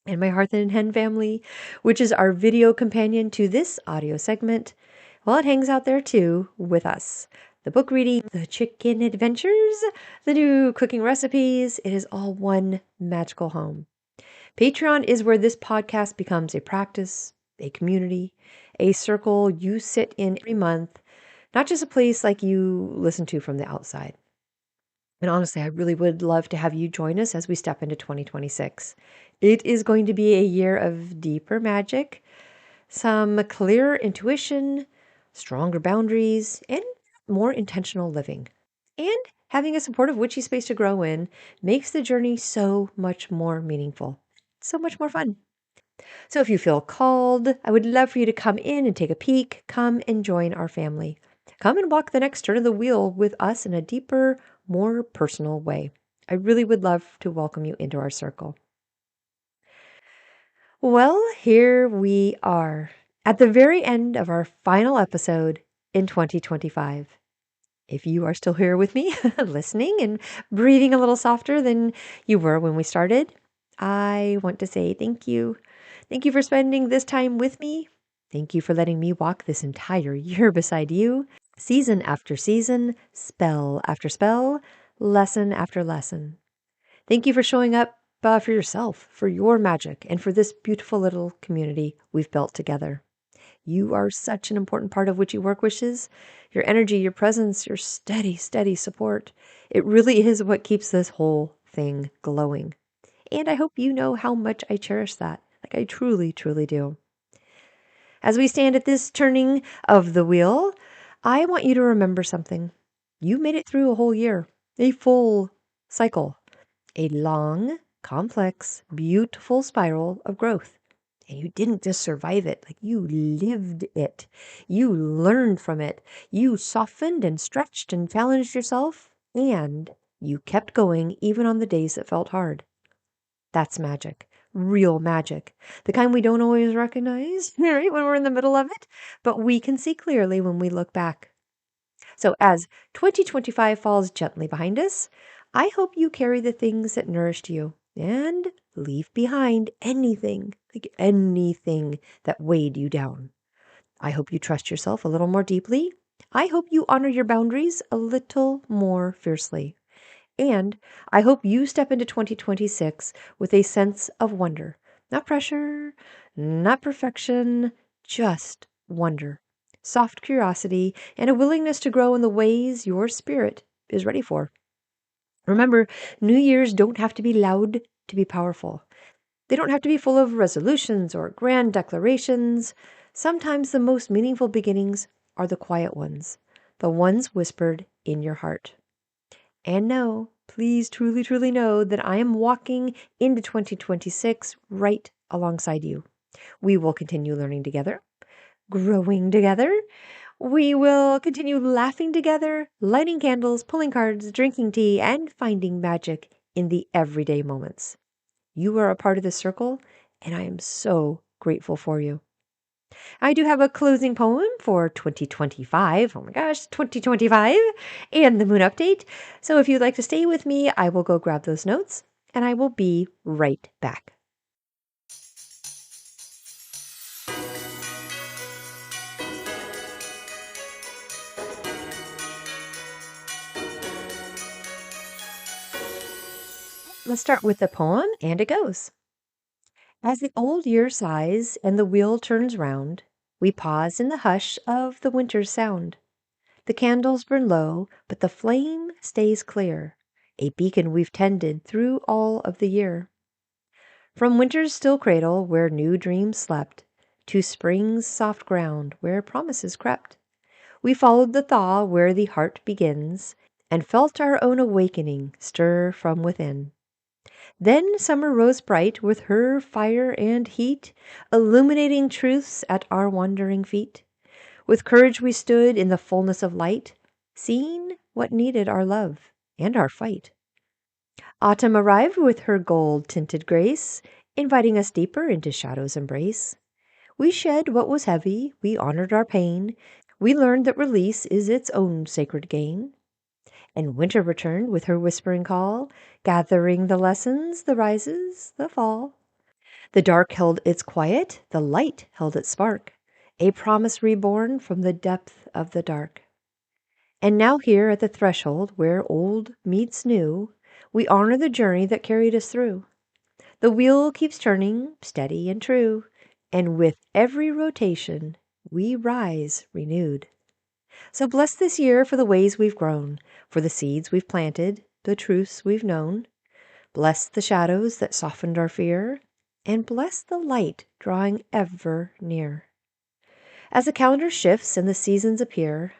And my Hearth and Hen family, which is our video companion to this audio segment, well, it hangs out there too with us. The book reading, the chicken adventures, the new cooking recipes, it is all one magical home. Patreon is where this podcast becomes a practice, a community, a circle you sit in every month, not just a place like you listen to from the outside. And honestly, I really would love to have you join us as we step into 2026. It is going to be a year of deeper magic, some clearer intuition, stronger boundaries, and more intentional living. And having a supportive witchy space to grow in makes the journey so much more meaningful, so much more fun. So if you feel called, I would love for you to come in and take a peek. Come and join our family. Come and walk the next turn of the wheel with us in a deeper, more personal way. I really would love to welcome you into our circle. Well, here we are at the very end of our final episode in 2025. If you are still here with me, listening and breathing a little softer than you were when we started, I want to say thank you. Thank you for spending this time with me. Thank you for letting me walk this entire year beside you, season after season, spell after spell, lesson after lesson. Thank you for showing up for yourself, for your magic, and for this beautiful little community we've built together. You are such an important part of Witchy Work Wishes. Your energy, your presence, your steady, steady support. It really is what keeps this whole thing glowing. And I hope you know how much I cherish that. Like I truly, truly do. As we stand at this turning of the wheel, I want you to remember something. You made it through a whole year, a full cycle, a long, complex, beautiful spiral of growth. And you didn't just survive it, like you lived it. You learned from it. You softened and stretched and challenged yourself, and you kept going even on the days that felt hard. That's magic, real magic, the kind we don't always recognize, right, when we're in the middle of it, but we can see clearly when we look back. So as 2025 falls gently behind us, I hope you carry the things that nourished you and leave behind anything, like anything that weighed you down. I hope you trust yourself a little more deeply. I hope you honor your boundaries a little more fiercely. And I hope you step into 2026 with a sense of wonder. Not pressure, not perfection, just wonder. Soft curiosity and a willingness to grow in the ways your spirit is ready for. Remember, New Year's don't have to be loud to be powerful. They don't have to be full of resolutions or grand declarations. Sometimes the most meaningful beginnings are the quiet ones, the ones whispered in your heart. And know, please truly, truly know that I am walking into 2026 right alongside you. We will continue learning together, growing together. We will continue laughing together, lighting candles, pulling cards, drinking tea, and finding magic in the everyday moments. You are a part of this circle, and I am so grateful for you. I do have a closing poem for 2025. Oh my gosh, 2025 and the moon update. So if you'd like to stay with me, I will go grab those notes and I will be right back. Let's start with the poem, and it goes. As the old year sighs and the wheel turns round, we pause in the hush of the winter's sound. The candles burn low, but the flame stays clear, a beacon we've tended through all of the year. From winter's still cradle where new dreams slept, to spring's soft ground where promises crept, we followed the thaw where the heart begins, and felt our own awakening stir from within. Then summer rose bright with her fire and heat, illuminating truths at our wandering feet. With courage we stood in the fullness of light, seeing what needed our love and our fight. Autumn arrived with her gold-tinted grace, inviting us deeper into shadow's embrace. We shed what was heavy, we honored our pain, we learned that release is its own sacred gain. And winter returned with her whispering call, gathering the lessons, the rises, the fall. The dark held its quiet, the light held its spark, a promise reborn from the depth of the dark. And now here at the threshold where old meets new, we honor the journey that carried us through. The wheel keeps turning, steady and true, and with every rotation, we rise renewed. So bless this year for the ways we've grown, for the seeds we've planted, the truths we've known. Bless the shadows that softened our fear, and bless the light drawing ever near. As the calendar shifts and the seasons appear,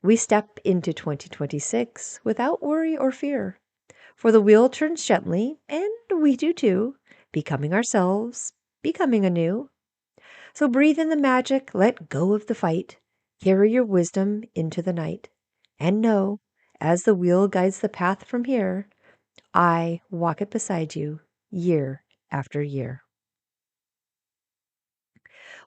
we step into 2026 without worry or fear. For the wheel turns gently, and we do too, becoming ourselves, becoming anew. So breathe in the magic, let go of the fight, carry your wisdom into the night, and know, as the wheel guides the path from here, I walk it beside you year after year.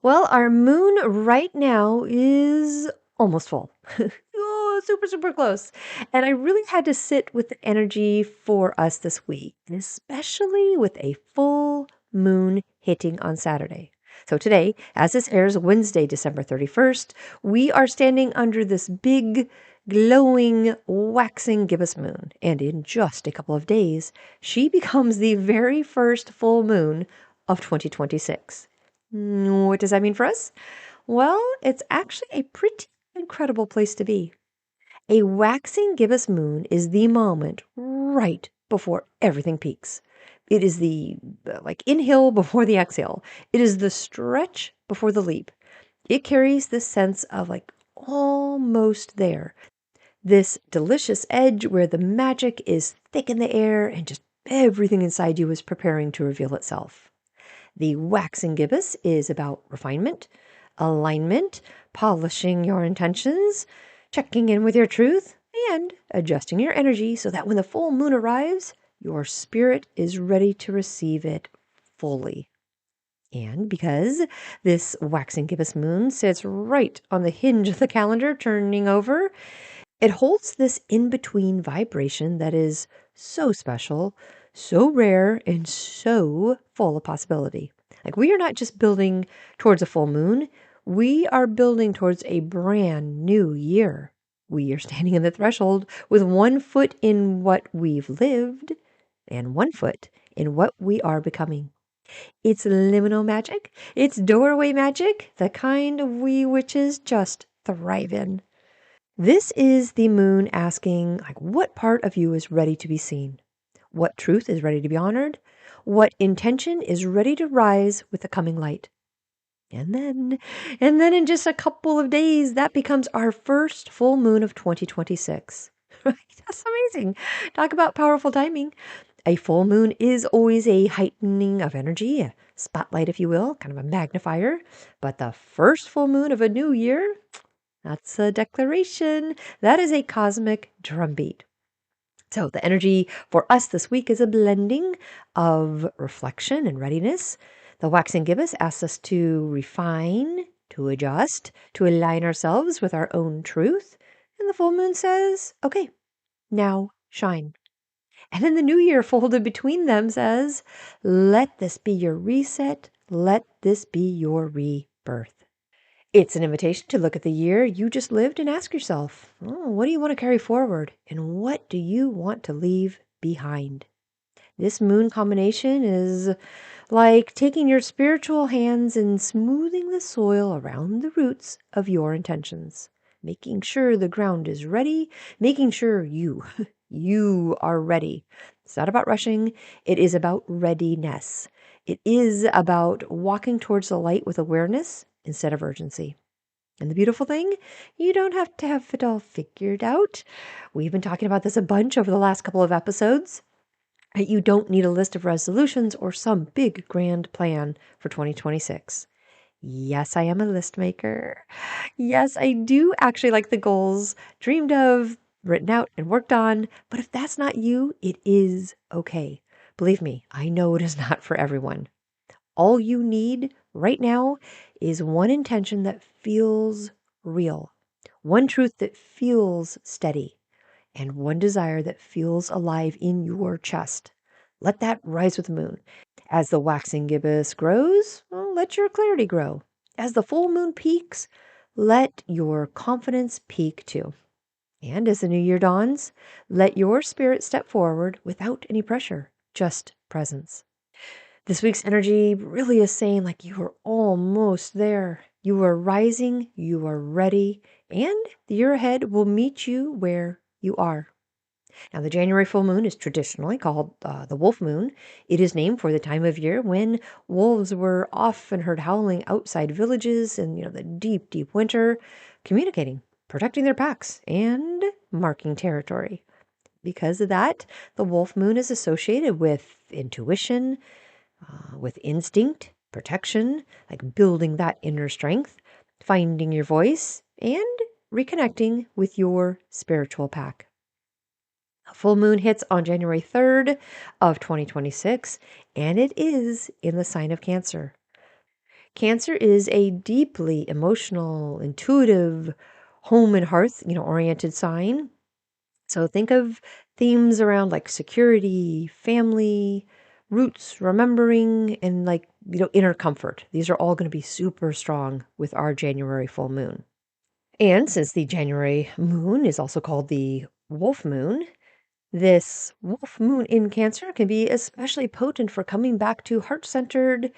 Well, our moon right now is almost full. Oh, super, super close. And I really had to sit with the energy for us this week, especially with a full moon hitting on Saturday. So today, as this airs Wednesday, December 31st, we are standing under this big, glowing, waxing gibbous moon. And in just a couple of days, she becomes the very first full moon of 2026. What does that mean for us? Well, it's actually a pretty incredible place to be. A waxing gibbous moon is the moment right before everything peaks. It is the like inhale before the exhale. It is the stretch before the leap. It carries this sense of like almost there. This delicious edge where the magic is thick in the air and just everything inside you is preparing to reveal itself. The waxing gibbous is about refinement, alignment, polishing your intentions, checking in with your truth, and adjusting your energy so that when the full moon arrives, your spirit is ready to receive it fully. And because this waxing gibbous moon sits right on the hinge of the calendar turning over, it holds this in between vibration that is so special, so rare, and so full of possibility. Like we are not just building towards a full moon, we are building towards a brand new year. We are standing in the threshold with one foot in what we've lived and one foot in what we are becoming. It's liminal magic. It's doorway magic, the kind we witches just thrive in. This is the moon asking, like, what part of you is ready to be seen? What truth is ready to be honored? What intention is ready to rise with the coming light? And then in just a couple of days, that becomes our first full moon of 2026. Right? That's amazing. Talk about powerful timing. A full moon is always a heightening of energy, a spotlight, if you will, kind of a magnifier. But the first full moon of a new year, that's a declaration. That is a cosmic drumbeat. So the energy for us this week is a blending of reflection and readiness. The waxing gibbous asks us to refine, to adjust, to align ourselves with our own truth. And the full moon says, okay, now shine. And then the new year folded between them says, let this be your reset. Let this be your rebirth. It's an invitation to look at the year you just lived and ask yourself, what do you want to carry forward? And what do you want to leave behind? This moon combination is like taking your spiritual hands and smoothing the soil around the roots of your intentions, making sure the ground is ready, making sure you are ready. It's not about rushing. It is about readiness. It is about walking towards the light with awareness instead of urgency. And the beautiful thing, you don't have to have it all figured out. We've been talking about this a bunch over the last couple of episodes. You don't need a list of resolutions or some big grand plan for 2026. Yes, I am a list maker. Yes, I do actually like the goals dreamed of, written out, and worked on. But if that's not you, it is okay. Believe me, I know it is not for everyone. All you need right now is one intention that feels real, one truth that feels steady, and one desire that feels alive in your chest. Let that rise with the moon. As the waxing gibbous grows, let your clarity grow. As the full moon peaks, let your confidence peak too. And as the new year dawns, let your spirit step forward without any pressure, just presence. This week's energy really is saying like you are almost there. You are rising, you are ready, and the year ahead will meet you where you are. Now, the January full moon is traditionally called the wolf moon. It is named for the time of year when wolves were often heard howling outside villages in the deep, deep winter, communicating, protecting their packs, and marking territory. Because of that, the wolf moon is associated with intuition, with instinct, protection, like building that inner strength, finding your voice, and reconnecting with your spiritual pack. A full moon hits on January 3rd of 2026, and it is in the sign of Cancer. Cancer is a deeply emotional, intuitive, home and hearth, oriented sign. So think of themes around like security, family, roots, remembering, and inner comfort. These are all going to be super strong with our January full moon. And since the January moon is also called the wolf moon, this wolf moon in Cancer can be especially potent for coming back to heart centered,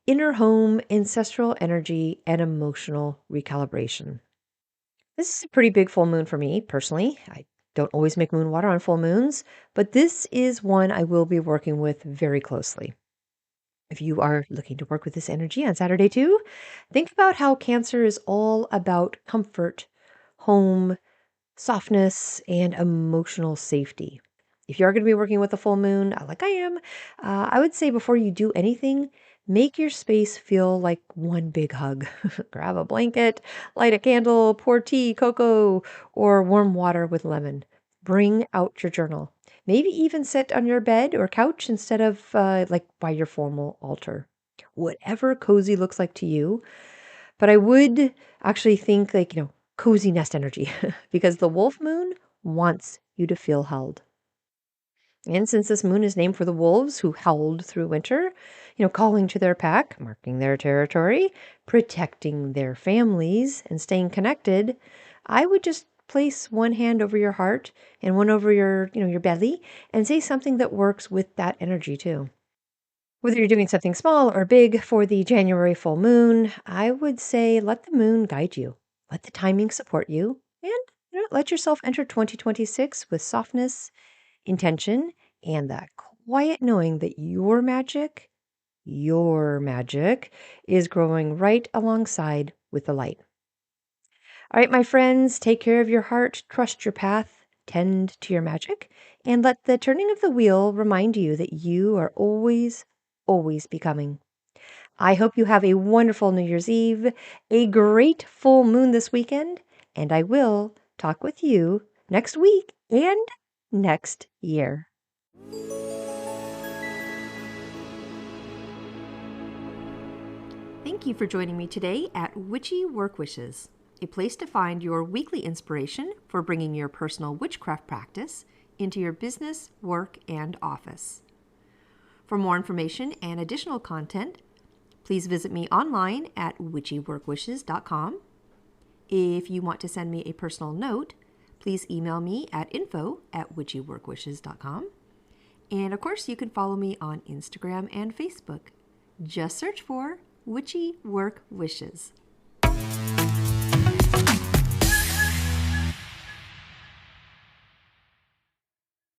inner home, ancestral energy, and emotional recalibration. This is a pretty big full moon for me personally. I don't always make moon water on full moons, but this is one I will be working with very closely. If you are looking to work with this energy on Saturday too, think about how Cancer is all about comfort, home, softness, and emotional safety. If you are going to be working with a full moon, like I am, I would say before you do anything, make your space feel like one big hug. Grab a blanket, light a candle, pour tea, cocoa, or warm water with lemon. Bring out your journal. Maybe even sit on your bed or couch instead of by your formal altar. Whatever cozy looks like to you. But I would actually think cozy nest energy because the wolf moon wants you to feel held. And since this moon is named for the wolves who howled through winter, calling to their pack, marking their territory, protecting their families, and staying connected, I would just place one hand over your heart and one over your belly and say something that works with that energy too. Whether you're doing something small or big for the January full moon, I would say let the moon guide you. Let the timing support you. And let yourself enter 2026 with softness, intention, and that quiet knowing that your magic is growing right alongside with the light. All right, my friends, take care of your heart, trust your path, tend to your magic, and let the turning of the wheel remind you that you are always, always becoming. I hope you have a wonderful New Year's Eve, a great full moon this weekend, and I will talk with you next week and next year. Thank you for joining me today at Witchy Work Wishes, a place to find your weekly inspiration for bringing your personal witchcraft practice into your business, work, and office. For more information and additional content, please visit me online at witchyworkwishes.com. If you want to send me a personal note, please email me at info@witchyworkwishes.com. And of course, you can follow me on Instagram and Facebook. Just search for Witchy Work Wishes.